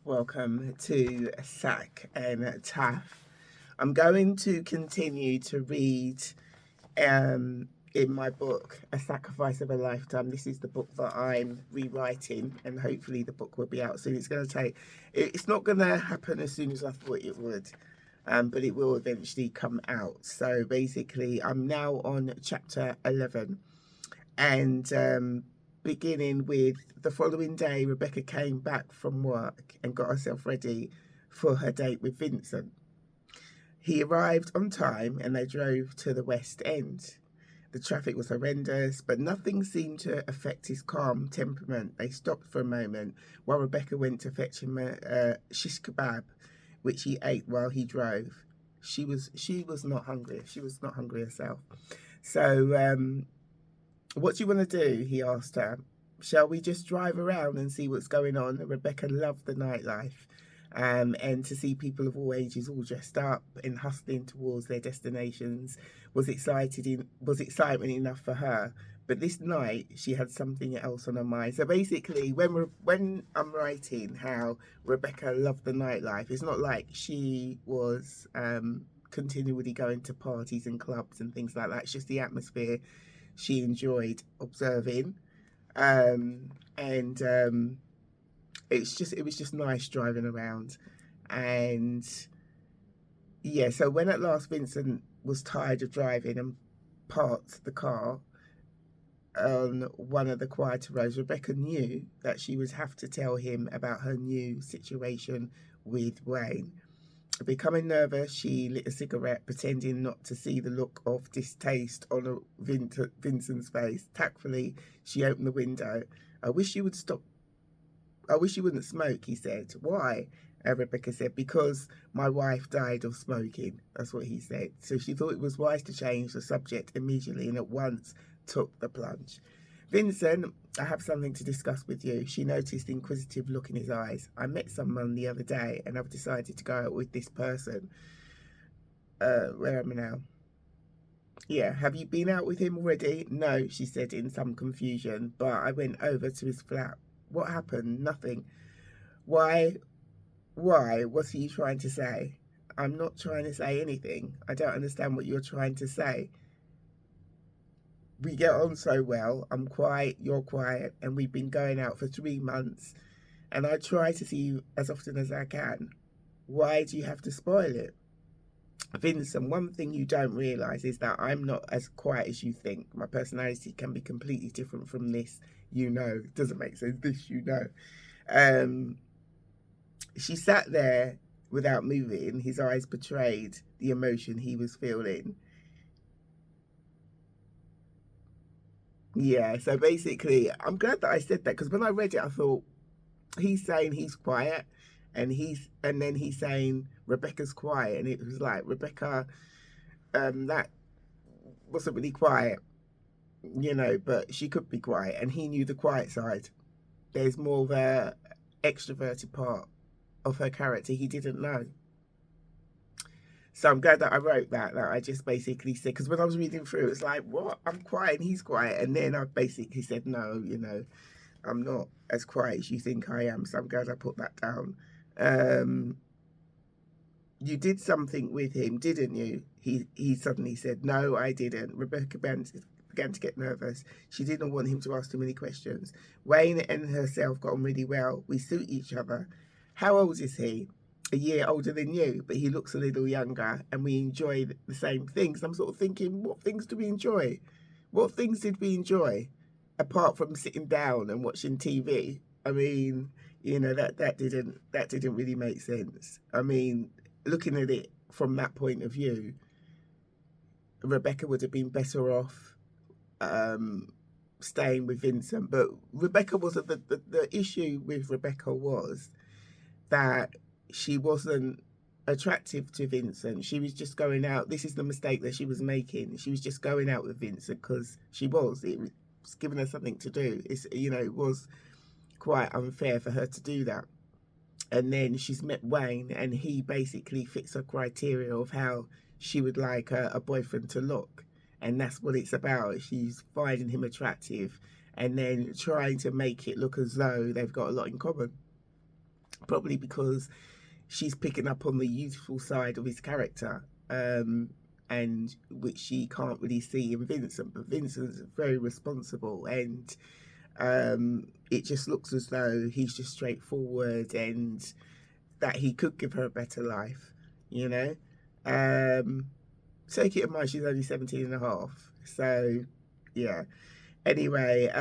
Welcome to Sac Taff. I'm going to continue to read in my book, A Sacrifice of a Lifetime. This is the book that I'm rewriting, and hopefully the book will be out soon. It's not going to happen as soon as I thought it would, but it will eventually come out. So basically, I'm now on chapter 11, and beginning with the following day, Rebecca came back from work and got herself ready for her date with Vincent. He arrived on time and they drove to the West End. The traffic was horrendous, but nothing seemed to affect his calm temperament. They stopped for a moment while Rebecca went to fetch him a shish kebab, which he ate while he drove. She was not hungry. She was not hungry herself. So, what do you want to do? He asked her. Shall we just drive around and see what's going on? Rebecca loved the nightlife, and to see people of all ages all dressed up and hustling towards their destinations was excitement enough for her. But this night she had something else on her mind. So basically, when I'm writing how Rebecca loved the nightlife, it's not like she was continually going to parties and clubs and things like that. It's just the atmosphere she enjoyed observing, and it was just nice driving around. And yeah, so when at last Vincent was tired of driving and parked the car on one of the quieter roads, Rebecca knew that she would have to tell him about her new situation with Wayne. Becoming nervous, she lit a cigarette, pretending not to see the look of distaste on Vincent's face. Tactfully, she opened the window. I wish you would stop. I wish you wouldn't smoke, he said. Why? Rebecca said, because my wife died of smoking. That's what he said. So she thought it was wise to change the subject immediately and at once took the plunge. Vincent, I have something to discuss with you. She noticed the inquisitive look in his eyes. I met someone the other day and I've decided to go out with this person. Where am I now? Yeah, have you been out with him already? No, she said in some confusion, but I went over to his flat. What happened? Nothing. Why? What's he trying to say? I'm not trying to say anything. I don't understand what you're trying to say. We get on so well. I'm quiet, you're quiet, and we've been going out for 3 months, and I try to see you as often as I can. Why do you have to spoil it? Vincent, one thing you don't realise is that I'm not as quiet as you think. My personality can be completely different from this, you know. It doesn't make sense, this, you know. She sat there without moving. His eyes betrayed the emotion he was feeling. Yeah, so basically, I'm glad that I said that, because when I read it, I thought, he's saying he's quiet, and then he's saying Rebecca's quiet, and it was like, Rebecca, that wasn't really quiet, you know, but she could be quiet, and he knew the quiet side. There's more of a extroverted part of her character he didn't know. So I'm glad that I wrote that I just basically said, because when I was reading through, it's like, what? I'm quiet and he's quiet. And then I basically said, no, you know, I'm not as quiet as you think I am. So I'm glad I put that down. You did something with him, didn't you? He suddenly said, no, I didn't. Rebecca began to get nervous. She didn't want him to ask too many questions. Wayne and herself got on really well. We suit each other. How old is he? A year older than you, but he looks a little younger, and we enjoy the same things. I'm sort of thinking, what things do we enjoy? What things did we enjoy apart from sitting down and watching TV? I mean, you know, that didn't really make sense. I mean, looking at it from that point of view, Rebecca would have been better off staying with Vincent. But Rebecca wasn't the issue with Rebecca was that she wasn't attractive to Vincent. She was just going out. This is the mistake that she was making. She was just going out with Vincent because it was giving her something to do. It was quite unfair for her to do that. And then she's met Wayne, and he basically fits her criteria of how she would like a boyfriend to look. And that's what it's about. She's finding him attractive and then trying to make it look as though they've got a lot in common. probably because she's picking up on the youthful side of his character, and which she can't really see in Vincent. But Vincent's very responsible, and it just looks as though he's just straightforward and that he could give her a better life, you know. Take it in mind, she's only 17 and a half. So, yeah. Anyway,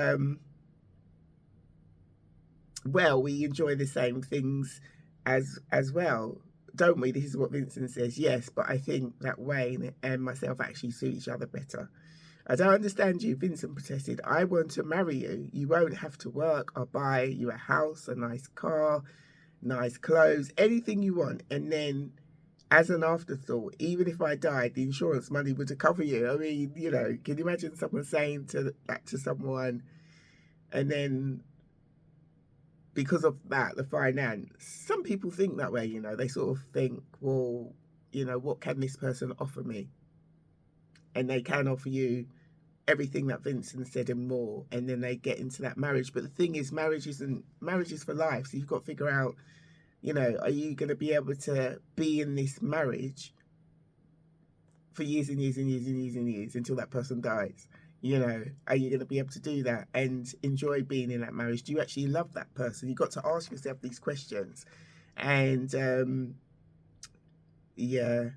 well, we enjoy the same things as well, don't we? This is what Vincent says. Yes, but I think that Wayne and myself actually suit each other better. I don't understand you, Vincent protested. I want to marry you. You won't have to work. I'll buy you a house, a nice car, nice clothes, anything you want. And then, as an afterthought, even if I died, the insurance money would cover you. I mean, you know, can you imagine someone saying that to someone, and then because of that, the finance, some people think that way, you know, they sort of think, well, you know, what can this person offer me? And they can offer you everything that Vincent said and more, and then they get into that marriage. But the thing is, marriage is for life. So you've got to figure out, you know, are you going to be able to be in this marriage for years and years and years and years and years until that person dies? You know, are you going to be able to do that and enjoy being in that marriage? Do you actually love that person? You've got to ask yourself these questions. And yeah.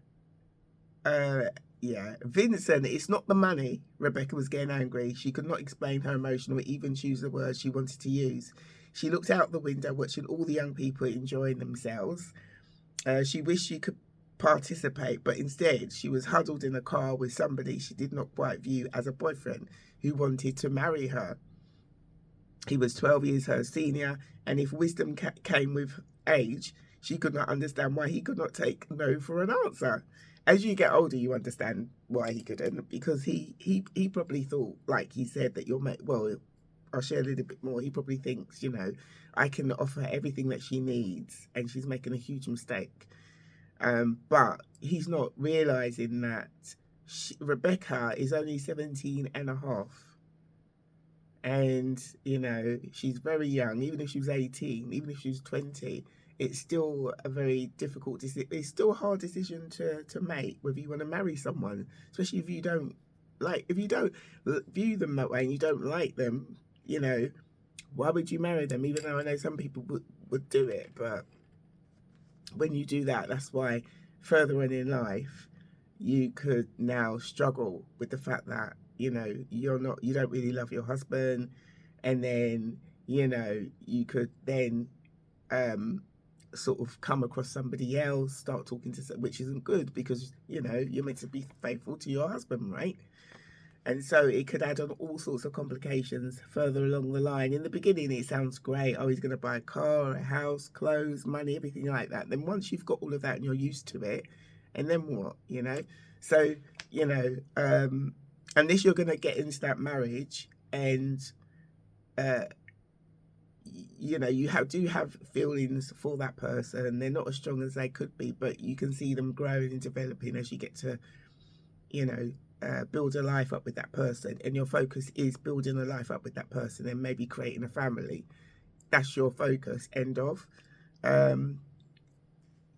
Yeah, Vincent, it's not the money. Rebecca was getting angry. She could not explain her emotion or even choose the words she wanted to use. She looked out the window, watching all the young people enjoying themselves. She wished she could participate, but instead she was huddled in a car with somebody she did not quite view as a boyfriend who wanted to marry her. He was 12 years her senior, and if wisdom came with age, she could not understand why he could not take no for an answer. As you get older, you understand why he couldn't, because he probably thought, like he said, that you're well. I'll share a little bit more. He probably thinks, you know, I can offer her everything that she needs, and she's making a huge mistake. But he's not realizing that Rebecca is only 17 and a half. And, you know, she's very young. Even if she was 18, even if she was 20, it's still a very difficult decision. It's still a hard decision to make, whether you want to marry someone, especially if you don't view them that way and you don't like them, you know, why would you marry them? Even though I know some people would do it, but when you do that, that's why further on in life, you could now struggle with the fact that, you know, you don't really love your husband, and then, you know, you could then sort of come across somebody else, start talking to, which isn't good, because, you know, you're meant to be faithful to your husband, right? And so it could add on all sorts of complications further along the line. In the beginning, it sounds great. Oh, he's going to buy a car, a house, clothes, money, everything like that. Then once you've got all of that and you're used to it, and then what, you know? So, you know, unless you're going to get into that marriage and, you know, you do have feelings for that person. They're not as strong as they could be, but you can see them growing and developing as you get to, you know, build a life up with that person, and your focus is building a life up with that person and maybe creating a family. That's your focus. End of.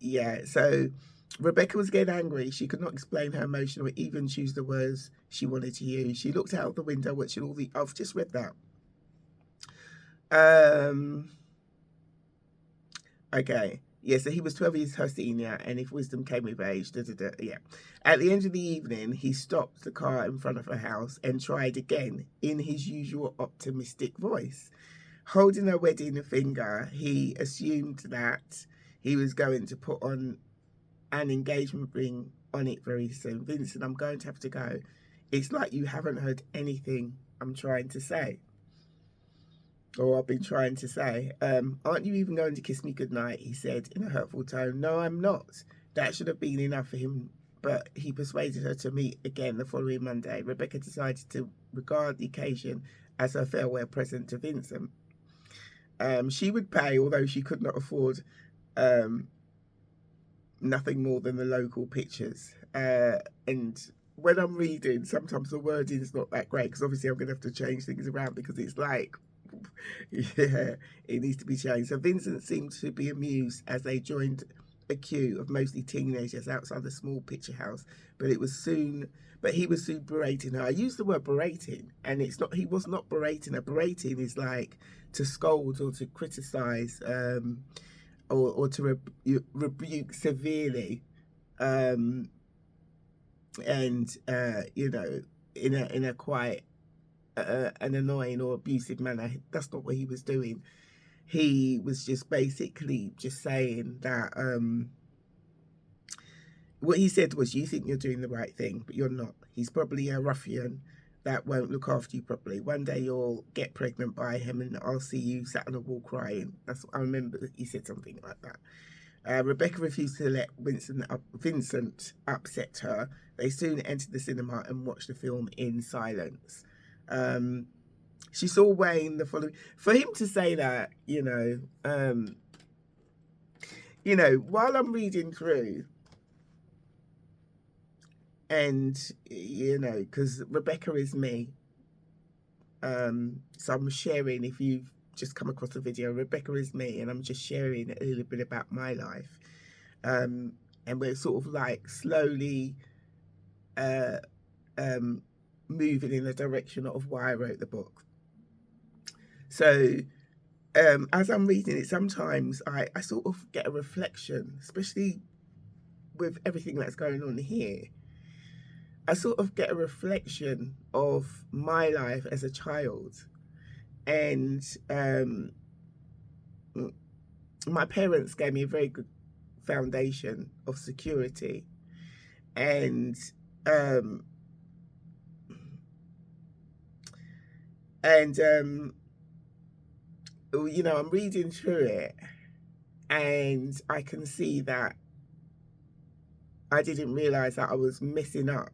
Yeah, so Rebecca was getting angry. She could not explain her emotion or even choose the words she wanted to use. She looked out the window watching all the... I've just read that. Okay. Yeah, so he was 12 years her senior, and if wisdom came with age, yeah. At the end of the evening, he stopped the car in front of her house and tried again in his usual optimistic voice. Holding her wedding finger, he assumed that he was going to put on an engagement ring on it very soon. Vincent, I'm going to have to go. It's like you haven't heard anything I'm trying to say. Or I've been trying to say. Aren't you even going to kiss me goodnight? He said in a hurtful tone. No, I'm not. That should have been enough for him, but he persuaded her to meet again the following Monday. Rebecca decided to regard the occasion as her farewell present to Vincent. She would pay, although she could not afford nothing more than the local pictures. And when I'm reading, sometimes the wording is not that great, because obviously I'm going to have to change things around, because it's like, Yeah, it needs to be changed. So Vincent seemed to be amused as they joined a queue of mostly teenagers outside the small picture house, but he was soon berating her. I used the word berating, and it's not. He was not berating her. Berating is like to scold or to criticize, or to rebuke severely, um, and in a quite an annoying or abusive manner. That's not what he was doing. He was just basically just saying that what he said was, you think you're doing the right thing, but you're not. He's probably a ruffian that won't look after you properly. One day you'll get pregnant by him and I'll see you sat on a wall crying. That's what I remember. He said something like that. Rebecca refused to let Vincent upset her. They soon entered the cinema and watched the film in silence. She saw Wayne the following. For him to say that, while I'm reading through, and because Rebecca is me, so I'm sharing. If you've just come across the video, Rebecca is me, and I'm just sharing a little bit about my life, and we're sort of like slowly moving in the direction of why I wrote the book. So as I'm reading it, sometimes I sort of get a reflection, especially with everything that's going on here. I sort of get a reflection of my life as a child, and my parents gave me a very good foundation of security, and I'm reading through it, and I can see that I didn't realize that I was messing up.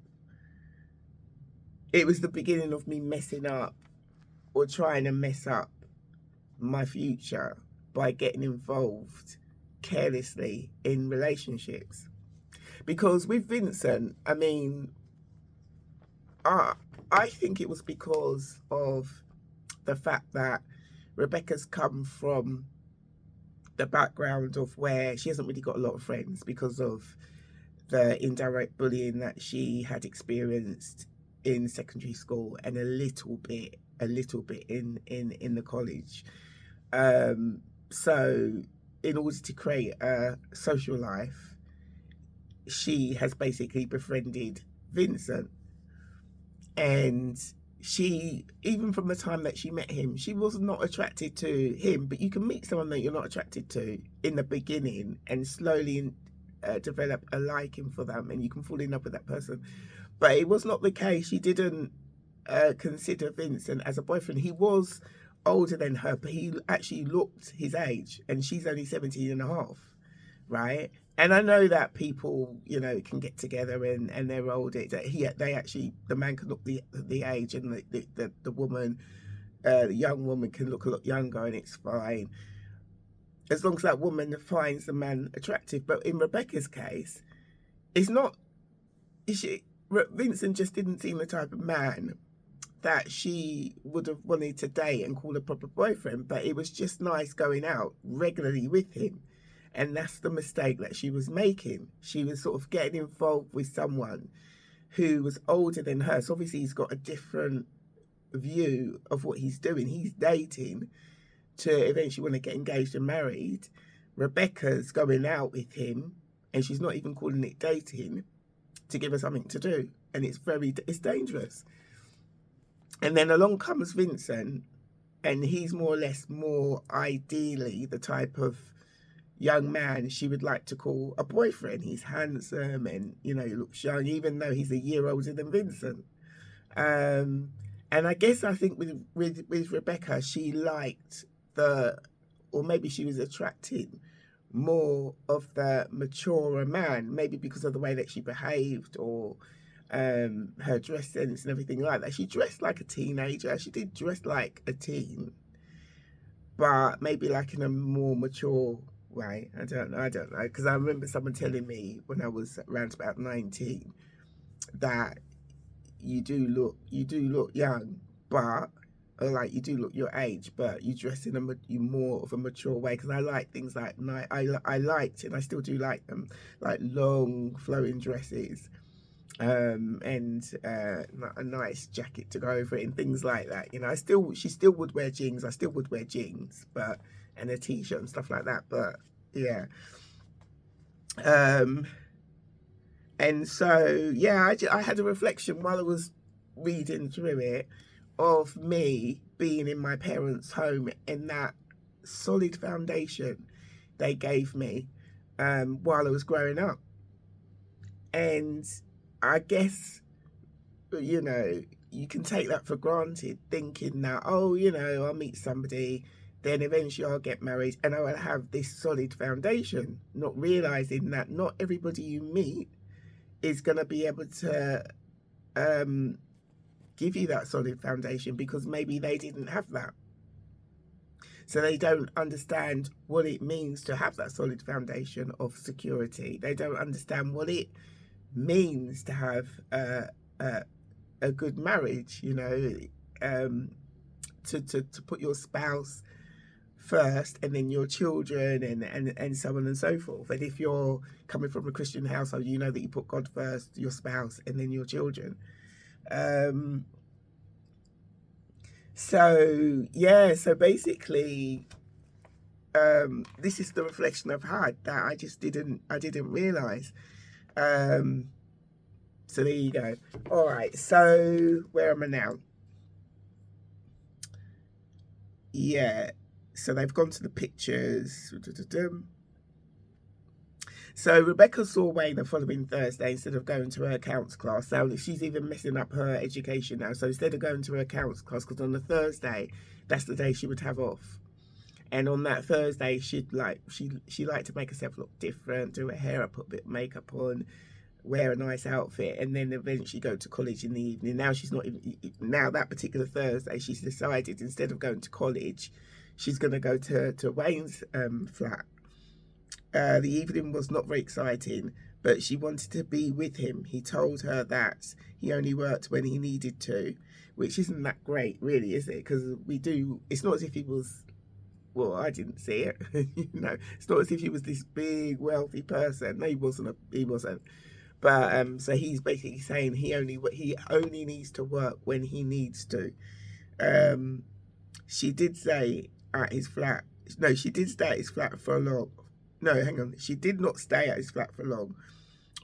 It was the beginning of me messing up, or trying to mess up my future by getting involved carelessly in relationships. Because with Vincent, I think it was because of the fact that Rebecca's come from the background of where she hasn't really got a lot of friends because of the indirect bullying that she had experienced in secondary school, and a little bit in the college. So in order to create a social life, she has basically befriended Vincent, and she, even from the time that she met him, she was not attracted to him. But you can meet someone that you're not attracted to in the beginning and slowly develop a liking for them, and you can fall in love with that person. But it was not the case. She didn't consider Vincent as a boyfriend. He was older than her, but he actually looked his age, and she's only 17 and a half, right? And I know that people, can get together and they're older. The man can look the age, and the woman, the young woman, can look a lot younger, and it's fine as long as that woman finds the man attractive. But in Rebecca's case, it's not. Vincent just didn't seem the type of man that she would have wanted to date and call a proper boyfriend. But it was just nice going out regularly with him. And that's the mistake that she was making. She was sort of getting involved with someone who was older than her. So obviously he's got a different view of what he's doing. He's dating to eventually want to get engaged and married. Rebecca's going out with him, and she's not even calling it dating, to give her something to do. And it's dangerous. And then along comes Vincent, and he's more ideally the type of young man she would like to call a boyfriend. He's handsome, and he looks young, even though he's a year older than Vincent. And I think with Rebecca, she liked or maybe she was attracted more of the maturer man, maybe because of the way that she behaved, or her dress sense and everything like that. She dressed like a teenager. She did dress like a teen, but maybe like in a more mature way. I don't know, because I remember someone telling me when I was around about 19 that you do look young, but or like you do look your age, but you dress in you more of a mature way. Because I like things like I liked, and I still do like them, like long flowing dresses, and a nice jacket to go over it and things like that. You know, she still would wear jeans. I still would wear jeans, but and a t-shirt and stuff like that. But yeah, and so yeah, I had a reflection while I was reading through it of me being in my parents' home and that solid foundation they gave me while I was growing up. And I guess, you know, you can take that for granted, thinking that, oh, you know, I'll meet somebody, then eventually I'll get married and I will have this solid foundation, not realizing that not everybody you meet is going to be able to give you that solid foundation, because maybe they didn't have that. So they don't understand what it means to have that solid foundation of security. They don't understand what it means to have a good marriage, you know, to put your spouse first and then your children and so on and so forth. And if you're coming from a Christian household, you know that you put God first, your spouse, and then your children. So yeah, so basically this is the reflection I've had that I didn't realize. So there you go. All right, so where am I now? Yeah, so they've gone to the pictures. So Rebecca saw Wayne the following Thursday instead of going to her accounts class. So she's even messing up her education now. So instead of going to her accounts class, because on the Thursday, that's the day she would have off. And on that Thursday, she liked to make herself look different, do her hair up, put a bit of makeup on, wear a nice outfit, and then eventually go to college in the evening. Now she's not even, now that particular Thursday, she's decided instead of going to college, she's going to go to Wayne's flat. The evening was not very exciting, but she wanted to be with him. He told her that he only worked when he needed to, which isn't that great, really, is it? Because it's not as if he was, well, I didn't see it. You know, it's not as if he was this big, wealthy person. No, he wasn't. But so he's basically saying he only needs to work when he needs to. She did say at his flat. No, she did stay at his flat for a long. No, hang on. She did not stay at his flat for long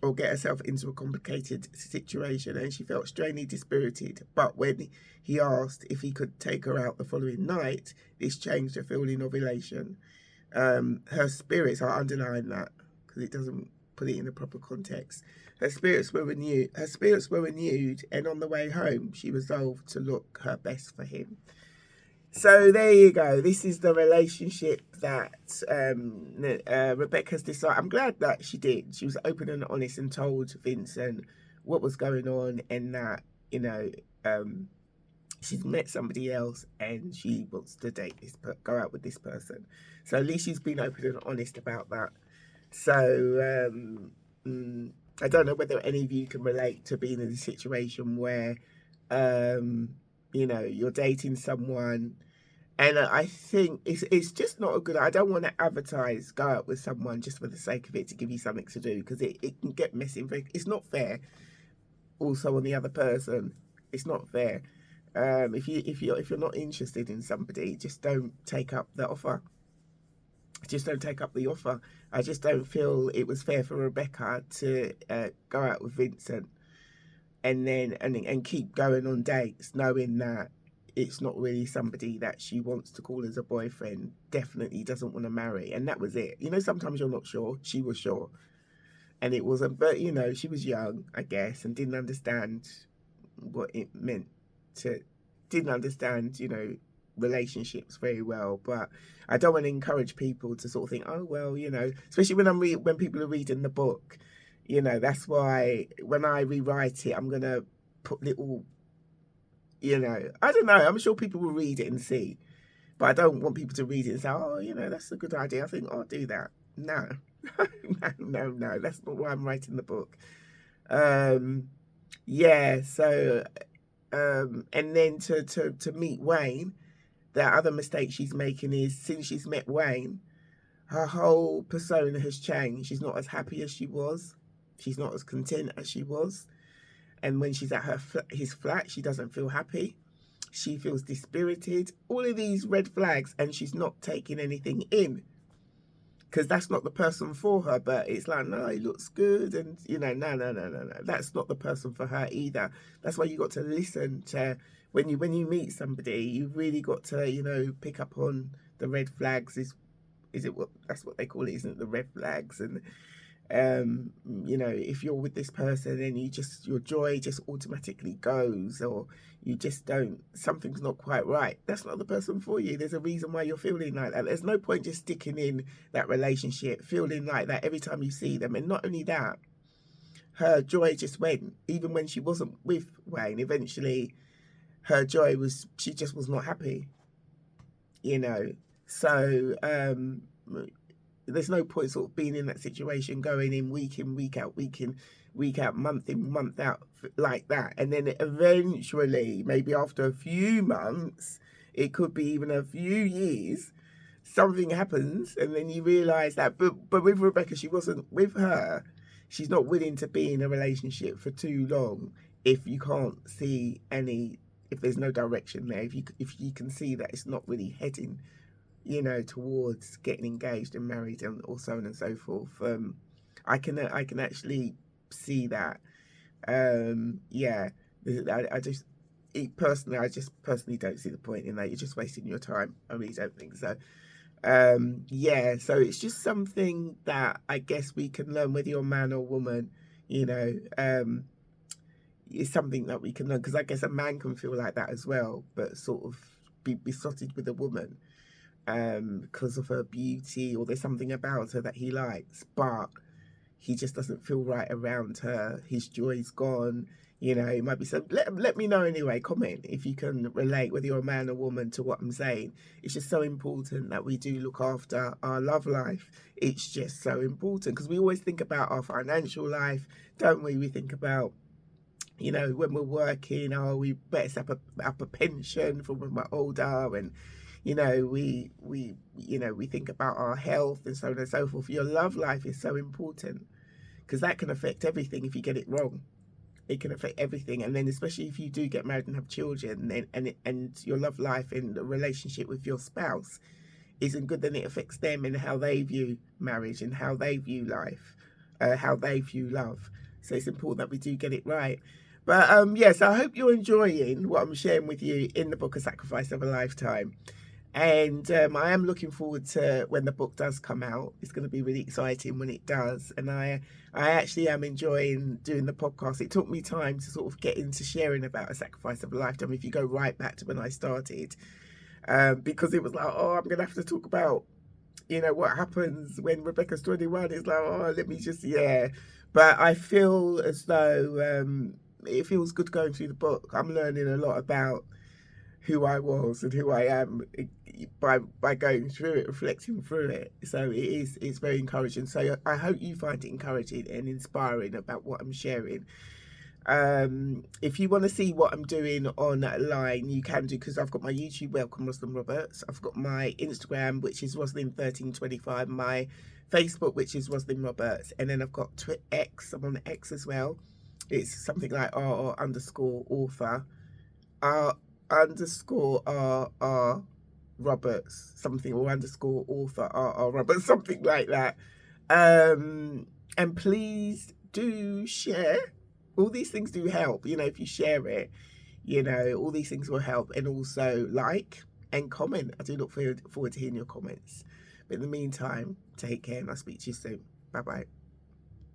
or get herself into a complicated situation, and she felt strangely dispirited. But when he asked if he could take her out the following night, this changed her feeling of elation. Her spirits, I underline that because it doesn't put it in the proper context. Her spirits were renewed, and on the way home, she resolved to look her best for him. So there you go. This is the relationship that Rebecca's decided. I'm glad that she did. She was open and honest and told Vincent what was going on, and that, you know, she's met somebody else and she wants to go out with this person. So at least she's been open and honest about that. So I don't know whether any of you can relate to being in a situation where you know, you're dating someone, and I think it's just not a good. I don't want to go out with someone just for the sake of it, to give you something to do, because it can get messy. It's not fair. Also, on the other person, it's not fair. If you're not interested in somebody, just don't take up the offer. Just don't take up the offer. I just don't feel it was fair for Rebecca to go out with Vincent and then and keep going on dates, knowing that it's not really somebody that she wants to call as a boyfriend, definitely doesn't want to marry, and that was it. You know, sometimes you're not sure. She was sure, and it wasn't. But you know, she was young, I guess, and didn't understand what it meant didn't understand, you know, relationships very well. But I don't want to encourage people to sort of think, oh well, you know, especially when people are reading the book. You know, that's why when I rewrite it, I'm going to put little, you know, I don't know. I'm sure people will read it and see. But I don't want people to read it and say, oh, you know, that's a good idea. I think I'll do that. No, no. That's not why I'm writing the book. Yeah, so And then to meet Wayne, the other mistake she's making is since she's met Wayne, her whole persona has changed. She's not as happy as she was. She's not as content as she was. And when she's at his flat, she doesn't feel happy. She feels dispirited. All of these red flags, and she's not taking anything in because that's not the person for her. But it's like, no, he looks good, and no. That's not the person for her either. That's why you got to listen to when you meet somebody. You've really got to pick up on the red flags. Is it what that's what they call it? Isn't it the red flags? And if you're with this person and your joy just automatically goes, or you just don't, something's not quite right, that's not the person for you. There's a reason why you're feeling like that. There's no point just sticking in that relationship, feeling like that every time you see them. And not only that, her joy just went, even when she wasn't with Wayne. Eventually, her joy was, she just was not happy, So, there's no point sort of being in that situation, going in, week out, month in, month out like that. And then eventually, maybe after a few months, it could be even a few years, something happens, and then you realise that. But with Rebecca, she wasn't with her. She's not willing to be in a relationship for too long if you can't see if there's no direction there. If you can see that it's not really heading towards getting engaged and married or so on and so forth. I can actually see that. I just personally don't see the point in that. You're just wasting your time. I really don't think so. So it's just something that I guess we can learn, whether you're a man or woman, it's something that we can learn, because I guess a man can feel like that as well, but sort of be besotted with a woman because of her beauty, or there's something about her that he likes, but he just doesn't feel right around her. His joy's gone. It might be so. Let me know anyway. Comment if you can relate, whether you're a man or woman, to what I'm saying. It's just so important that we do look after our love life. It's just so important, because we always think about our financial life, don't we? We think about, when we're working, we better set up a pension for when we're older, and we think about our health and so on and so forth. Your love life is so important, because that can affect everything if you get it wrong. It can affect everything. And then especially if you do get married and have children, and your love life and the relationship with your spouse isn't good, then it affects them and how they view marriage and how they view life, how they view love. So it's important that we do get it right. But so I hope you're enjoying what I'm sharing with you in the book, A Sacrifice of a Lifetime. And I am looking forward to when the book does come out. It's going to be really exciting when it does. And I actually am enjoying doing the podcast. It took me time to sort of get into sharing about A Sacrifice of a Lifetime, if you go right back to when I started. Because it was like, I'm going to have to talk about, what happens when Rebecca's 21. It's like, let me just, But I feel as though it feels good going through the book. I'm learning a lot about who I was and who I am by going through it, reflecting through it. So it's very encouraging. So I hope you find it encouraging and inspiring about what I'm sharing. If you want to see what I'm doing online, you can do, because I've got my YouTube, Welcome Rosalind Roberts. I've got my Instagram, which is Rosalind1325, my Facebook, which is Rosalind Roberts, and then I've got X. I'm on X as well. It's something like r_author, r_r Roberts, something, or _author r Roberts, something like that. And please do share. All these things do help, if you share it, all these things will help. And also like and comment. I do look forward to hearing your comments. But in the meantime, take care, and I'll speak to you soon. Bye bye.